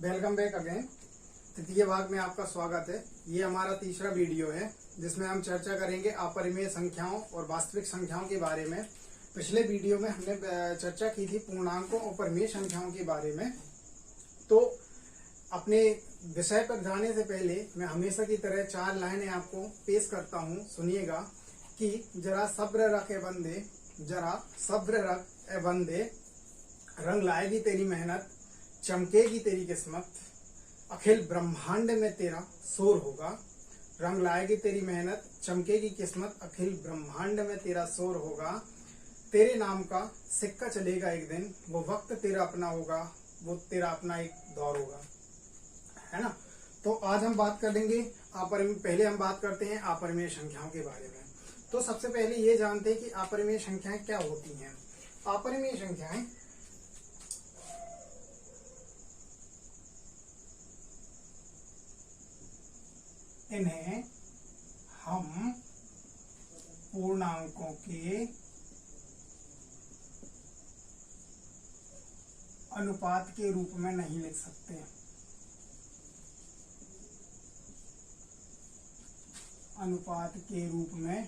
Welcome back again. तृतीय भाग में आपका स्वागत है। ये हमारा तीसरा वीडियो है जिसमें हम चर्चा करेंगे अपरिमेय संख्याओं और वास्तविक संख्याओं के बारे में। पिछले वीडियो में हमने चर्चा की थी पूर्णांकों और परिमेय संख्याओं के बारे में। तो अपने विषय पर जाने से पहले मैं हमेशा की तरह 4 लाइनें आपको पेश करता हूँ, सुनिएगा कि जरा सब्र रख ए बंदे, जरा सब्र रख ए बंदे, रंग लाएगी तेरी मेहनत, चमकेगी तेरी किस्मत, अखिल ब्रह्मांड में तेरा शोर होगा। रंग लाएगी तेरी मेहनत, चमकेगी किस्मत, अखिल ब्रह्मांड में तेरा शोर होगा। तेरे नाम का सिक्का चलेगा एक दिन, वो वक्त तेरा अपना होगा, वो तेरा अपना एक दौर होगा, है ना। तो आज हम बात करेंगे पहले हम बात करते हैं अपरिमेय संख्याओं के बारे में। तो सबसे पहले ये जानते हैं कि अपरिमेय संख्याएं क्या होती हैं। अपरिमेय संख्याएं इन्हें हम पूर्णांकों के अनुपात के रूप में नहीं लिख सकते। अनुपात के रूप में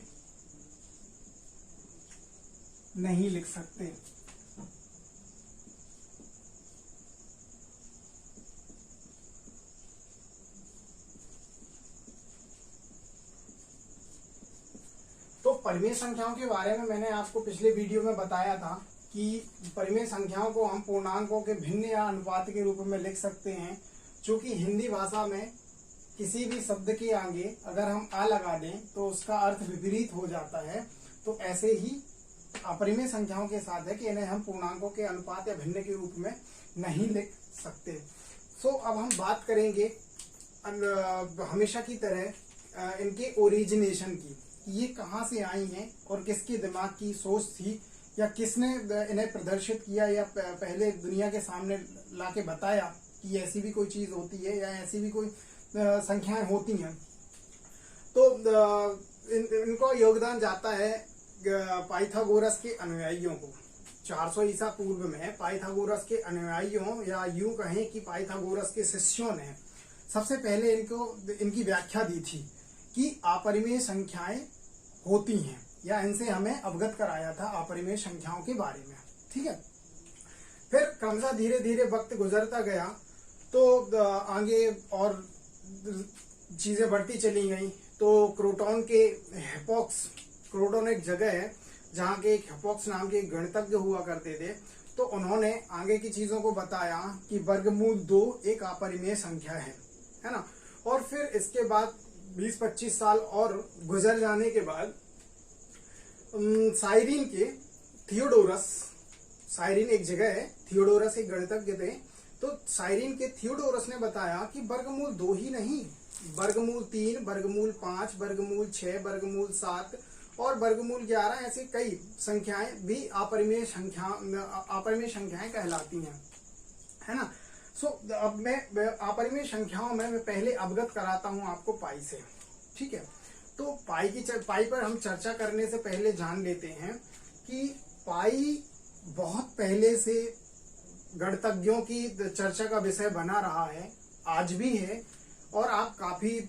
नहीं लिख सकते। तो परिमेय संख्याओं के बारे में मैंने आपको पिछले वीडियो में बताया था कि परिमेय संख्याओं को हम पूर्णांकों के भिन्न या अनुपात के रूप में लिख सकते हैं। चूंकि हिंदी भाषा में किसी भी शब्द के आगे अगर हम आ लगा दें तो उसका अर्थ विपरीत हो जाता है। तो ऐसे ही अपरिमेय संख्याओं के साथ है कि इन्हें हम पूर्णांकों के अनुपात या भिन्न के रूप में नहीं लिख सकते। सो अब हम बात करेंगे हमेशा की तरह इनके ओरिजिनेशन की, ये कहाँ से आई हैं और किसके दिमाग की सोच थी या किसने इन्हें प्रदर्शित किया या पहले दुनिया के सामने लाके बताया कि ऐसी भी कोई चीज होती है या ऐसी भी कोई संख्याएं होती हैं। तो इनको योगदान जाता है पाइथागोरस के अनुयायियों को। 400 ईसा पूर्व में पाइथागोरस के अनुयायियों या यूं कहें कि पाइथागोरस के शिष्यों ने सबसे पहले इनकी व्याख्या दी थी कि अपरिमेय संख्याएं होती हैं या इनसे हमें अवगत कराया था अपरिमेय संख्याओं के बारे में। ठीक है। फिर क्रमशः धीरे धीरे वक्त गुजरता गया तो आगे और चीजें बढ़ती चली गई। तो क्रोटोन एक जगह है जहाँ के एक हिप्पॉक्स नाम के गणितज्ञ हुआ करते थे। तो उन्होंने आगे की चीजों को बताया कि वर्गमूल 2 एक अपरिमेय संख्या है ना। और फिर इसके बाद 20-25 साल और गुजर जाने के बाद साइरिन एक जगह है, थियोडोरस एक गणितज्ञ थे। तो साइरिन के थियोडोरस ने बताया कि वर्गमूल 2 ही नहीं, वर्गमूल 3, वर्गमूल 5, वर्गमूल 6, वर्गमूल 7 और वर्गमूल 11 ऐसी कई संख्याएं भी अपरिमेय संख्याएं कहलाती हैं, है ना। सो अब मैं अपरिमेय संख्याओं में मैं पहले अवगत कराता हूं आपको पाई से। ठीक है। तो पाई पर हम चर्चा करने से पहले जान लेते हैं कि पाई बहुत पहले से गणितज्ञों की चर्चा का विषय बना रहा है, आज भी है। और आप काफी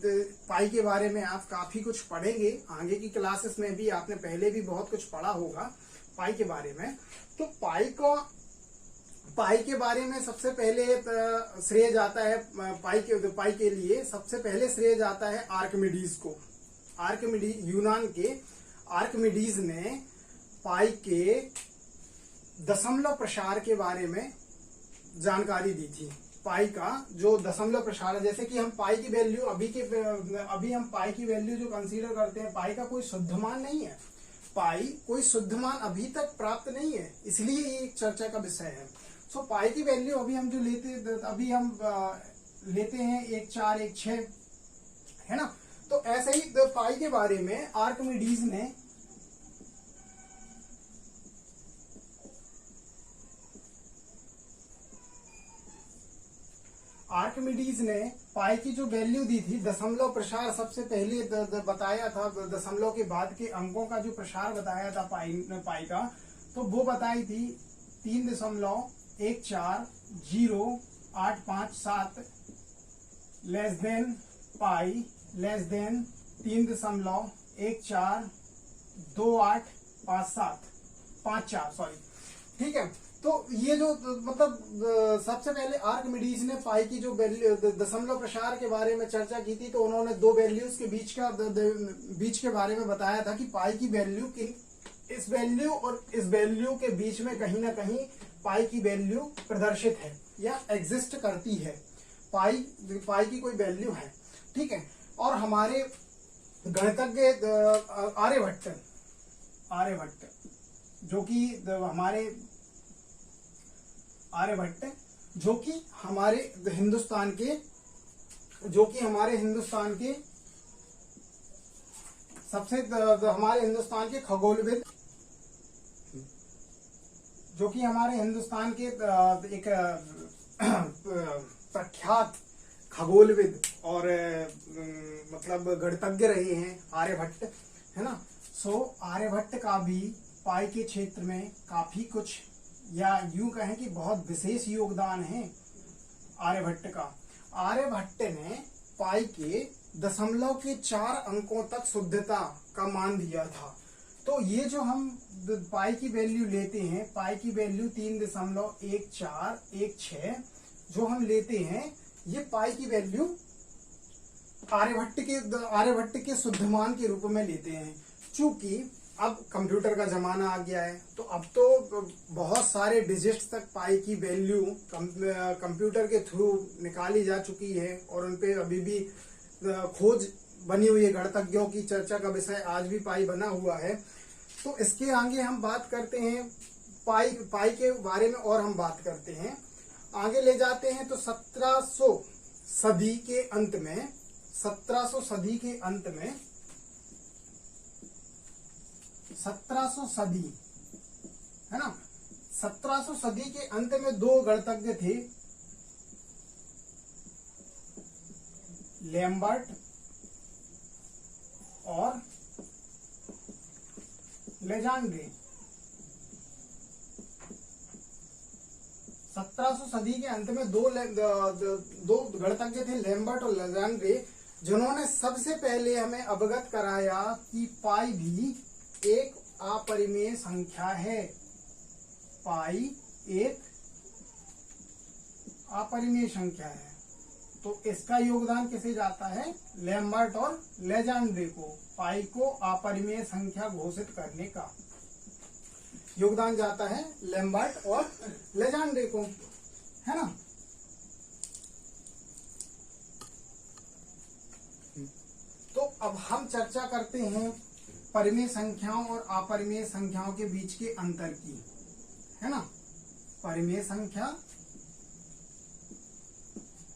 पाई के बारे में आप काफी कुछ पढ़ेंगे आगे की क्लासेस में भी। आपने पहले भी बहुत कुछ पढ़ा होगा पाई के बारे में। तो पाई के बारे में सबसे पहले श्रेय जाता है पाई के लिए सबसे पहले श्रेय जाता है आर्किमिडीज को। यूनान के आर्किमिडीज ने पाई के दशमलव प्रसार के बारे में जानकारी दी थी। पाई का जो दशमलव प्रसार है, जैसे कि हम पाई की वैल्यू अभी हम पाई की वैल्यू जो कंसीडर करते हैं, पाई का कोई शुद्ध मान नहीं है। पाई कोई शुद्ध मान अभी तक प्राप्त नहीं है, इसलिए ये एक चर्चा का विषय है। सो पाई की वैल्यू अभी हम लेते हैं 1, 4, 1, 6, है ना। तो ऐसे ही पाई के बारे में आर्किमिडीज ने पाई की जो वैल्यू दी थी, दशमलव प्रसार सबसे पहले बताया था, दशमलव के बाद के अंकों का जो प्रसार बताया था पाई का, तो वो बताई थी 3.140 857 less than pi less than 3.142857 sorry, ठीक है। तो ये जो मतलब सबसे पहले आर्किमिडीज ने पाई की जो दशमलव प्रसार के बारे में चर्चा की थी, तो उन्होंने दो वैल्यूज के बीच के बारे में बताया था कि पाई की वैल्यू की इस वैल्यू और इस वैल्यू के बीच में कहीं ना कहीं पाई की वैल्यू प्रदर्शित है या एग्जिस्ट करती है, पाई की कोई वैल्यू है, ठीक है। और हमारे गणितज्ञ आर्यभट्ट जो कि हमारे हिंदुस्तान के खगोलविद, जो कि हमारे हिंदुस्तान के एक प्रख्यात खगोलविद और मतलब गणितज्ञ रहे हैं आर्यभट्ट, है ना। सो आर्यभट्ट का भी पाई के क्षेत्र में काफी कुछ, या यूं कहें कि बहुत विशेष योगदान है आर्यभट्ट का। आर्यभट्ट ने पाई के दशमलव के 4 अंकों तक शुद्धता का मान दिया था। तो ये जो हम पाई की वैल्यू लेते हैं, पाई की वैल्यू 3.1416 जो हम लेते हैं, ये पाई की वैल्यू आर्यभट्ट के शुद्ध मान के रूप में लेते हैं। चूंकि अब कंप्यूटर का जमाना आ गया है, तो अब तो बहुत सारे डिजिट्स तक पाई की वैल्यू कंप्यूटर के थ्रू निकाली जा चुकी है, और उनपे अभी भी खोज बनी हुई है। गणितज्ञों की चर्चा का विषय आज भी पाई बना हुआ है। तो इसके आगे हम बात करते हैं पाई के बारे में, और हम बात करते हैं, आगे ले जाते हैं। तो 1700 सदी के अंत में 1700 सदी है ना, 1700 सदी के अंत में दो गणितज्ञ थे, लैम्बर्ट और लेजेंड्रे। 1700 सदी के अंत में दो गणितज्ञ थे, लैम्बर्ट और लेजेंड्रे, जिन्होंने सबसे पहले हमें अवगत कराया कि पाई भी एक अपरिमेय संख्या है। पाई एक अपरिमेय संख्या है। तो इसका योगदान किसे जाता है? लैम्बर्ट और लेजेंड्रे को। पाई को अपरिमेय संख्या घोषित करने का योगदान जाता है लैम्बर्ट और लेजेंड्रे को, है ना। तो अब हम चर्चा करते हैं परिमेय संख्याओं और अपरिमेय संख्याओं के बीच के अंतर की, है ना। परिमेय संख्या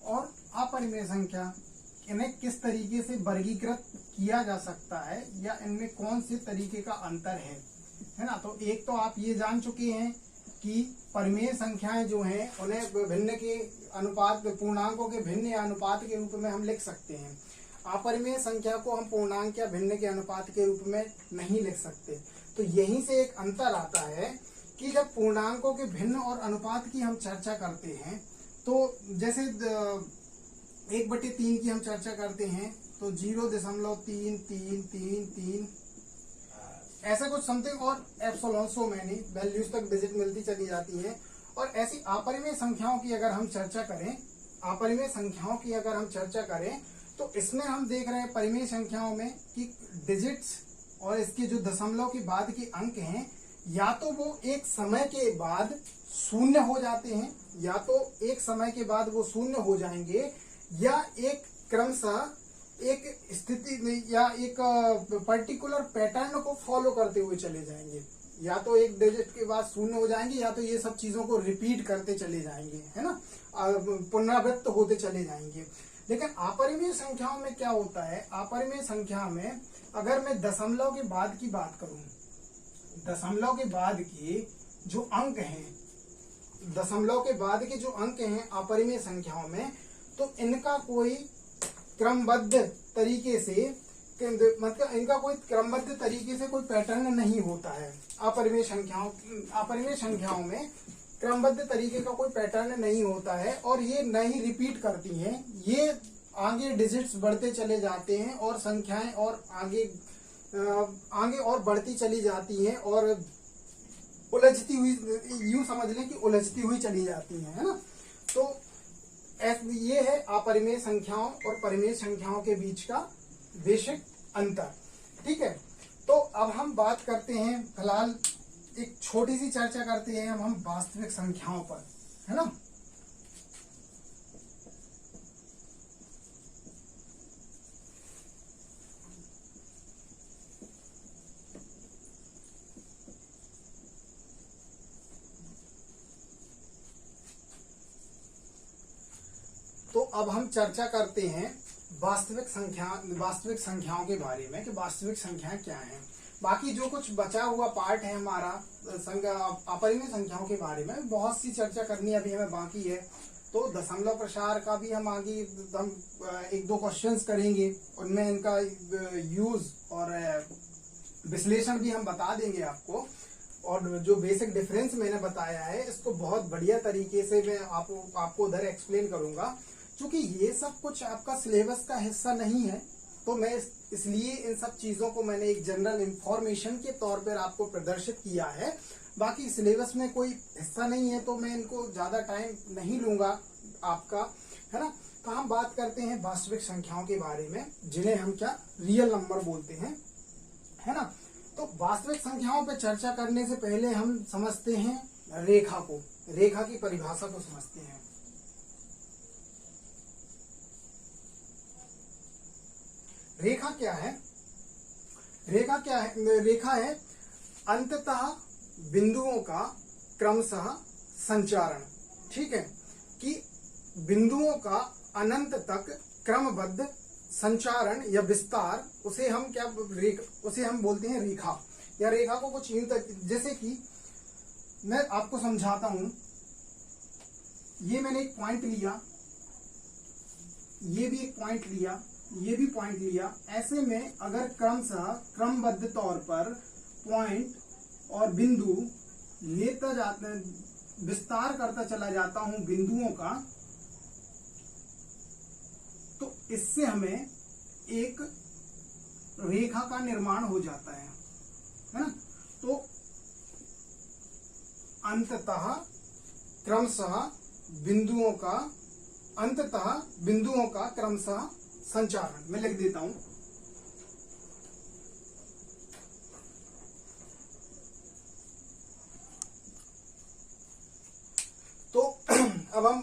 और अपरिमेय संख्या, इन्हें किस तरीके से वर्गीकृत किया जा सकता है, या इनमें कौन से तरीके का अंतर है ना। तो एक तो आप ये जान चुके हैं कि परिमेय संख्याएं जो हैं उन्हें भिन्न के अनुपात, पूर्णांकों के भिन्न या अनुपात के रूप में हम लिख सकते हैं। अपरिमेय संख्या को हम पूर्णांक या भिन्न के अनुपात के रूप में नहीं लिख सकते। तो यहीं से एक अंतर आता है कि जब पूर्णांकों के भिन्न और अनुपात की हम चर्चा करते हैं, तो जैसे 1/3 की हम चर्चा करते हैं, तो 0.3333 ऐसा कुछ समथिंग, और एप्सिलॉन सो मैनी वैल्यूज तक डिजिट मिलती चली जाती है। और ऐसी अपरिमेय संख्याओं की अगर हम चर्चा करें, तो इसमें हम देख रहे हैं परिमेय संख्याओं में कि डिजिट्स और इसके जो दशमलव के बाद के अंक हैं, या तो वो एक समय के बाद शून्य हो जाते हैं, या तो एक समय के बाद वो शून्य हो जाएंगे, या एक क्रमशः एक स्थिति में या एक पर्टिकुलर पैटर्न को फॉलो करते हुए चले जाएंगे। या तो एक डिजिट के बाद शून्य हो जाएंगे, या तो ये सब चीजों को रिपीट करते चले जाएंगे, है ना, पुनरावृत्त होते चले जाएंगे। लेकिन अपरिमेय संख्याओं में क्या होता है? अपरिमेय संख्या में अगर मैं दशमलव के बाद की बात करूं, दशमलव के बाद के जो अंक हैं अपरिमेय संख्याओं में, तो इनका कोई क्रमबद्ध तरीके से कोई पैटर्न नहीं होता है। अपरिमेय संख्याओं में क्रमबद्ध तरीके का कोई पैटर्न नहीं होता है और ये नहीं रिपीट करती हैं। ये आगे डिजिट्स बढ़ते चले जाते हैं और संख्याएं और आगे और बढ़ती चली जाती हैं और उलझती हुई, यूं समझ लें कि उलझती हुई चली जाती हैं, है ना। तो ये है अपरिमेय संख्याओं और परिमेय संख्याओं के बीच का बेसिक अंतर। ठीक है, तो अब हम बात करते हैं, फिलहाल एक छोटी सी चर्चा करते हैं हम वास्तविक संख्याओं पर, है ना। तो अब हम चर्चा करते हैं वास्तविक संख्याओं के बारे में कि वास्तविक संख्याएं क्या हैं। बाकी जो कुछ बचा हुआ पार्ट है हमारा अपरिमेय संख्याओं के बारे में बहुत सी चर्चा करनी अभी हमें बाकी है। तो दशमलव प्रसार का भी हम आगे हम एक दो क्वेश्चंस करेंगे, उनमें इनका यूज और विश्लेषण भी हम बता देंगे आपको। और जो बेसिक डिफरेंस मैंने बताया है इसको बहुत बढ़िया तरीके से मैं आपको उधर एक्सप्लेन करूंगा। क्योंकि ये सब कुछ आपका सिलेबस का हिस्सा नहीं है तो मैं इसलिए इन सब चीजों को मैंने एक जनरल इंफॉर्मेशन के तौर पर आपको प्रदर्शित किया है। बाकी सिलेबस में कोई हिस्सा नहीं है तो मैं इनको ज्यादा टाइम नहीं लूंगा आपका, है ना। तो हम बात करते हैं वास्तविक संख्याओं के बारे में जिन्हें हम क्या रियल नंबर बोलते हैं, है ना। तो वास्तविक संख्याओं पर चर्चा करने से पहले हम समझते हैं रेखा को, रेखा की परिभाषा को समझते हैं। रेखा क्या है? रेखा है अंततः बिंदुओं का क्रमशः संचारण। ठीक है, कि बिंदुओं का अनंत तक क्रमबद्ध संचारण या विस्तार, उसे हम बोलते हैं रेखा। या रेखा को कुछ यूं तक, जैसे कि मैं आपको समझाता हूं, ये मैंने एक पॉइंट लिया, ये भी एक पॉइंट लिया, ये भी पॉइंट लिया। ऐसे में अगर क्रमशः क्रमबद्ध तौर पर पॉइंट और बिंदु लेता जाता, विस्तार करता चला जाता हूं बिंदुओं का, तो इससे हमें एक रेखा का निर्माण हो जाता है ना। तो अंततः बिंदुओं का क्रमशः संचारण, मैं लिख देता हूं। तो अब हम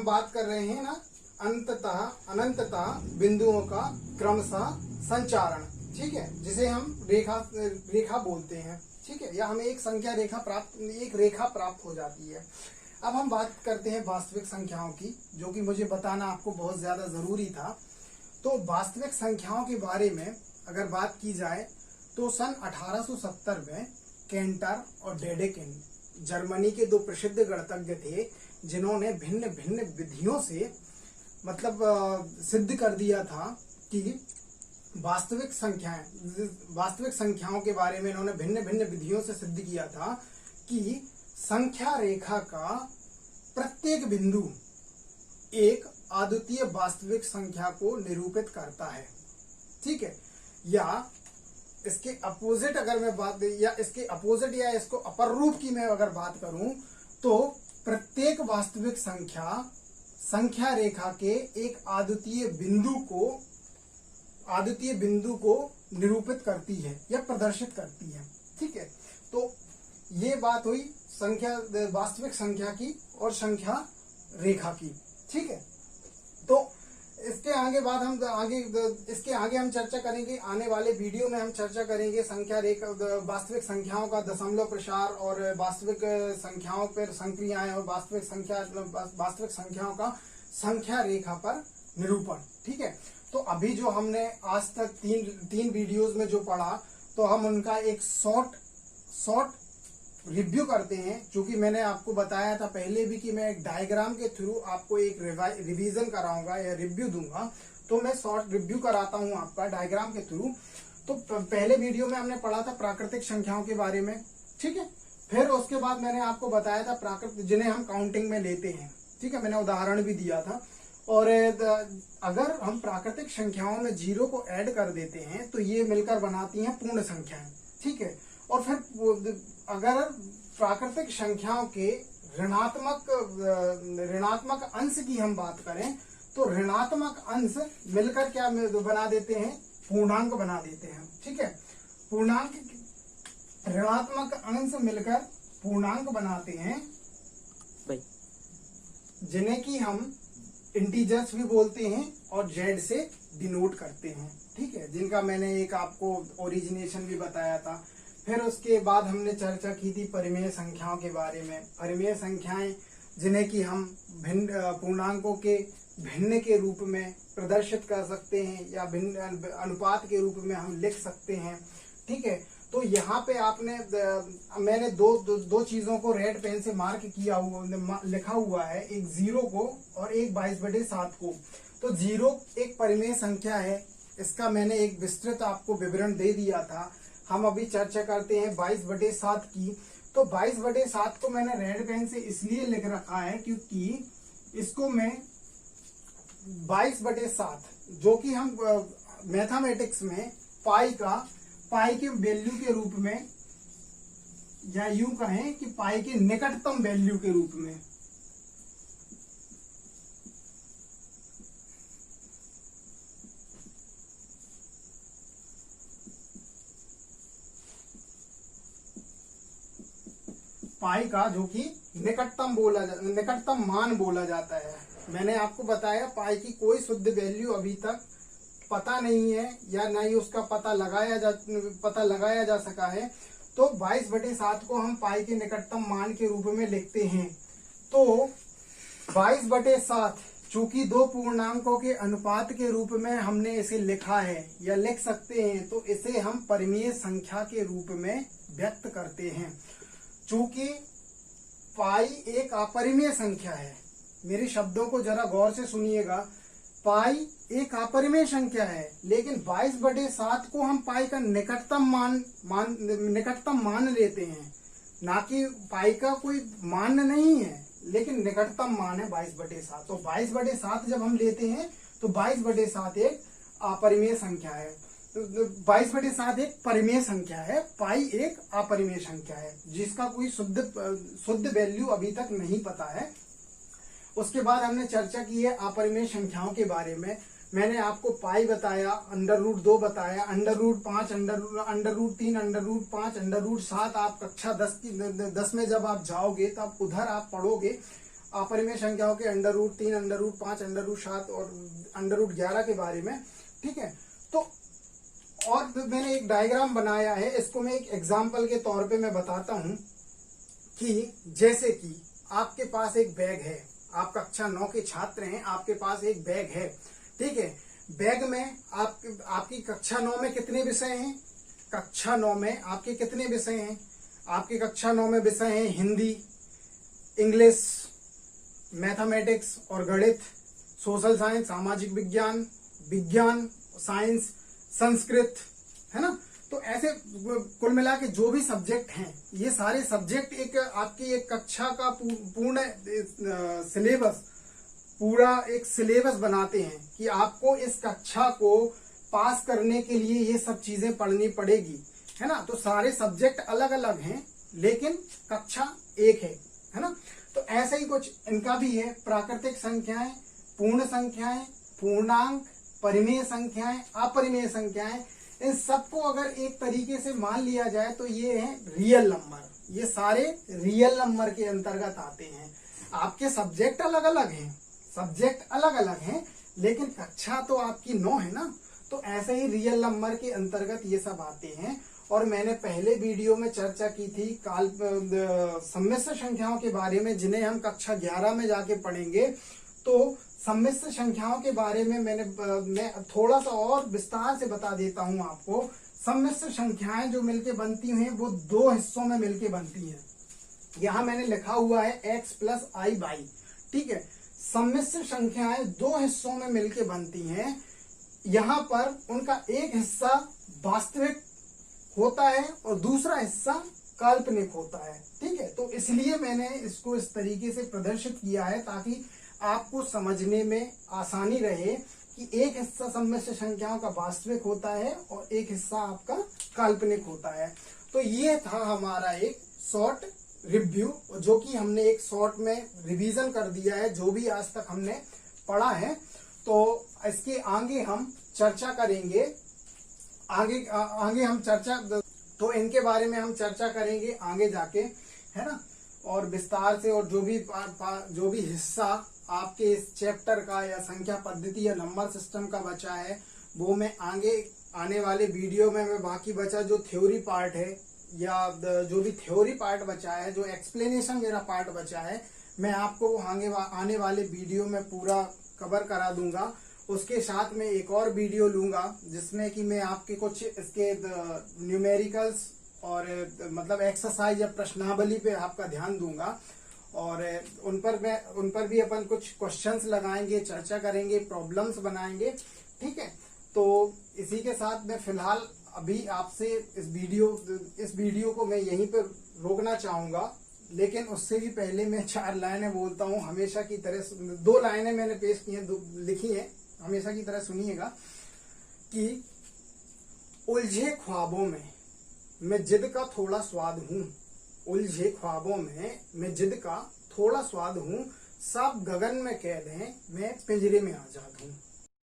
बात कर रहे हैं ना अनंततः बिंदुओं का क्रमशः संचारण। ठीक है, जिसे हम रेखा बोलते हैं। ठीक है, या हमें एक रेखा प्राप्त हो जाती है। अब हम बात करते हैं वास्तविक संख्याओं की, जो कि मुझे बताना आपको बहुत ज्यादा जरूरी था। तो वास्तविक संख्याओं के बारे में अगर बात की जाए तो सन 1870 में केंटर और डेडेकिन जर्मनी के दो प्रसिद्ध गणितज्ञ थे, जिन्होंने भिन्न भिन्न विधियों से सिद्ध कर दिया था कि वास्तविक संख्याओं के बारे में इन्होंने भिन्न भिन्न विधियों से सिद्ध किया था कि संख्या रेखा का प्रत्येक बिंदु एक अद्वितीय वास्तविक संख्या को निरूपित करता है। ठीक है, या इसके अपोजिट अगर मैं बात, या इसके अपोजिट या इसको अपर रूप की मैं अगर बात करूं तो प्रत्येक वास्तविक संख्या रेखा के एक अद्वितीय बिंदु को निरूपित करती है या प्रदर्शित करती है। ठीक है, तो ये बात हुई वास्तविक संख्या की और संख्या रेखा की। ठीक है, तो इसके आगे हम चर्चा करेंगे, आने वाले वीडियो में हम चर्चा करेंगे वास्तविक संख्याओं का दशमलव प्रसार और वास्तविक संख्याओं पर संक्रियाएं और वास्तविक संख्याओं का संख्या रेखा पर निरूपण। ठीक है, तो अभी जो हमने आज तक तीन वीडियोस में जो पढ़ा, तो हम उनका एक शॉर्ट रिव्यू करते हैं। क्योंकि मैंने आपको बताया था पहले भी कि मैं एक डायग्राम के थ्रू आपको एक रिवीजन कराऊंगा या रिव्यू दूंगा, तो मैं शॉर्ट रिव्यू कराता हूं आपका डायग्राम के थ्रू। तो पहले वीडियो में हमने पढ़ा था प्राकृतिक संख्याओं के बारे में। ठीक है, फिर उसके बाद मैंने आपको बताया था प्राकृतिक, जिन्हें हम काउंटिंग में लेते हैं, ठीक है, मैंने उदाहरण भी दिया था। और अगर हम प्राकृतिक संख्याओं में 0 को ऐड कर देते हैं तो ये मिलकर बनाती हैं पूर्ण संख्याएं, ठीक है। और फिर अगर प्राकृतिक संख्याओं के ऋणात्मक अंश की हम बात करें तो ऋणात्मक अंश मिलकर क्या बना देते हैं, पूर्णांक बना देते हैं, ठीक है। पूर्णांक, ऋणात्मक अंश मिलकर पूर्णांक बनाते हैं, जिन्हें कि हम इंटीजर्स भी बोलते हैं और जेड से डिनोट करते हैं, ठीक है, जिनका मैंने एक आपको ओरिजिनेशन भी बताया था। फिर उसके बाद हमने चर्चा की थी परिमेय संख्याओं के बारे में। परिमेय संख्याएं जिन्हें कि हम भिन्न पूर्णांकों के भिन्न के रूप में प्रदर्शित कर सकते हैं या भिन्न अनुपात के रूप में हम लिख सकते हैं, ठीक है। तो यहाँ पे मैंने दो चीजों को रेड पेन से मार्क किया हुआ, लिखा हुआ है, एक 0 को और एक 22/7 को। तो 0 एक परिमेय संख्या है, इसका मैंने एक विस्तृत आपको विवरण दे दिया था। हम अभी चर्चा करते हैं 22/7 की। तो 22/7 को मैंने रेड पेन से इसलिए लिख रखा है क्योंकि इसको मैं 22/7, जो कि हम मैथमेटिक्स में पाई के वैल्यू के रूप में, या यूं कहें कि पाई के निकटतम वैल्यू के रूप में, पाई का जो कि निकटतम मान बोला जाता है। मैंने आपको बताया पाई की कोई शुद्ध वैल्यू अभी तक पता नहीं है या ना ही उसका पता लगाया जा सका है। तो 22/7 को हम पाई के निकटतम मान के रूप में लिखते हैं। तो 22/7 चूंकि दो पूर्णांकों के अनुपात के रूप में हमने इसे लिखा है या लिख सकते हैं, तो इसे हम परिमेय संख्या के रूप में व्यक्त करते हैं। चूंकि पाई एक अपरिमेय संख्या है, मेरे शब्दों को जरा गौर से सुनिएगा, पाई एक अपरिमेय संख्या है, लेकिन 22/7 को हम पाई का निकटतम मान लेते हैं, ना कि पाई का कोई मान नहीं है, लेकिन निकटतम मान है 22/7। तो 22/7 जब हम लेते हैं तो 22/7 एक अपरिमेय संख्या है, 22/7 एक परिमेय संख्या है, पाई एक अपरिमेय संख्या है जिसका कोई शुद्ध वैल्यू अभी तक नहीं पता है। उसके बाद हमने चर्चा की है अपरिमेय संख्याओं के बारे में। मैंने आपको पाई बताया, √2 बताया, √5, √3, √5, √7। आप कक्षा 10 में जब आप जाओगे तब उधर आप पढ़ोगे अपरिमेय संख्याओं के √3, √5, √7 और √11 के बारे में, ठीक है। तो और मैंने एक डायग्राम बनाया है, इसको मैं एक एग्जाम्पल के तौर पे मैं बताता हूं कि जैसे कि आपके पास एक बैग है, आप कक्षा 9 के छात्र हैं, आपके पास एक बैग है, ठीक है। बैग में आपकी कक्षा 9 में कितने विषय हैं? कक्षा 9 में आपके कितने विषय हैं? आपकी कक्षा 9 में विषय हैं हिंदी, इंग्लिश, मैथमेटिक्स और गणित, सोशल साइंस, सामाजिक विज्ञान, विज्ञान, साइंस, संस्कृत, है ना। तो ऐसे कुल मिला के जो भी सब्जेक्ट हैं, ये सारे सब्जेक्ट एक आपकी एक कक्षा का पूर्ण सिलेबस, पूरा एक सिलेबस बनाते हैं कि आपको इस कक्षा को पास करने के लिए ये सब चीजें पढ़नी पड़ेगी, है ना। तो सारे सब्जेक्ट अलग अलग हैं लेकिन कक्षा एक है ना। तो ऐसे ही कुछ इनका भी है, प्राकृतिक संख्याएं, पूर्ण संख्याएं, पूर्णांक, परिमेय संख्याएं, अपरिमेय संख्याएं, इन सबको अगर एक तरीके से मान लिया जाए तो ये है रियल नंबर। ये सारे रियल नंबर के अंतर्गत आते हैं। आपके सब्जेक्ट अलग अलग हैं, लेकिन कक्षा तो आपकी 9 है ना। तो ऐसे ही रियल नंबर के अंतर्गत ये सब आते हैं। और मैंने पहले वीडियो में चर्चा की थी सम्मिश्र संख्याओं के बारे में, जिन्हें हम कक्षा 11 में जाके पढ़ेंगे। तो सम्मिश्र संख्याओं के बारे में मैं थोड़ा सा और विस्तार से बता देता हूं आपको। सम्मिश्र संख्याएं जो मिलके बनती हैं वो 2 हिस्सों में मिलके बनती हैं। यहां मैंने लिखा हुआ है x + i/, ठीक है। सम्मिश्र संख्याएं 2 हिस्सों में मिलके बनती हैं। यहां पर उनका एक हिस्सा वास्तविक होता है और दूसरा हिस्सा काल्पनिक होता है। ठीक है, तो इसलिए मैंने इसको इस तरीके से प्रदर्शित किया है ताकि आपको समझने में आसानी रहे कि एक हिस्सा सम्मिश्र संख्याओं का वास्तविक होता है और एक हिस्सा आपका काल्पनिक होता है। तो ये था हमारा एक शॉर्ट रिव्यू, जो कि हमने एक शॉर्ट में रिवीजन कर दिया है जो भी आज तक हमने पढ़ा है। तो इसके आगे हम चर्चा करेंगे, आगे हम चर्चा, तो इनके बारे में हम चर्चा करेंगे आगे जाके, है ना, और विस्तार से। और जो भी हिस्सा आपके इस चैप्टर का या संख्या पद्धति या नंबर सिस्टम का बचा है वो मैं आगे आने वाले वीडियो में मैं बाकी बचा जो थ्योरी पार्ट है या जो भी थ्योरी पार्ट बचा है, जो एक्सप्लेनेशन मेरा पार्ट बचा है, मैं आपको आने वाले वीडियो में पूरा कवर करा दूंगा। उसके साथ में एक और वीडियो लूंगा जिसमें कि मैं आपके कुछ इसके न्यूमेरिकल्स और मतलब एक्सरसाइज या प्रश्नावली पे आपका ध्यान दूंगा और उन पर भी अपन कुछ क्वेश्चंस लगाएंगे, चर्चा करेंगे, प्रॉब्लम्स बनाएंगे। ठीक है, तो इसी के साथ मैं फिलहाल अभी आपसे इस वीडियो को मैं यहीं पर रोकना चाहूंगा, लेकिन उससे भी पहले मैं 4 लाइनें बोलता हूँ हमेशा की तरह। 2 लाइनें मैंने पेश की हैं, 2 लिखी हैं, हमेशा की तरह सुनिएगा कि उलझे ख्वाबों में मैं जिद का थोड़ा स्वाद हूँ, उलझे ख्वाबों में मैं जिद का थोड़ा स्वाद हूँ, सब गगन में कैद हैं, मैं पिंजरे में आजाद हूँ।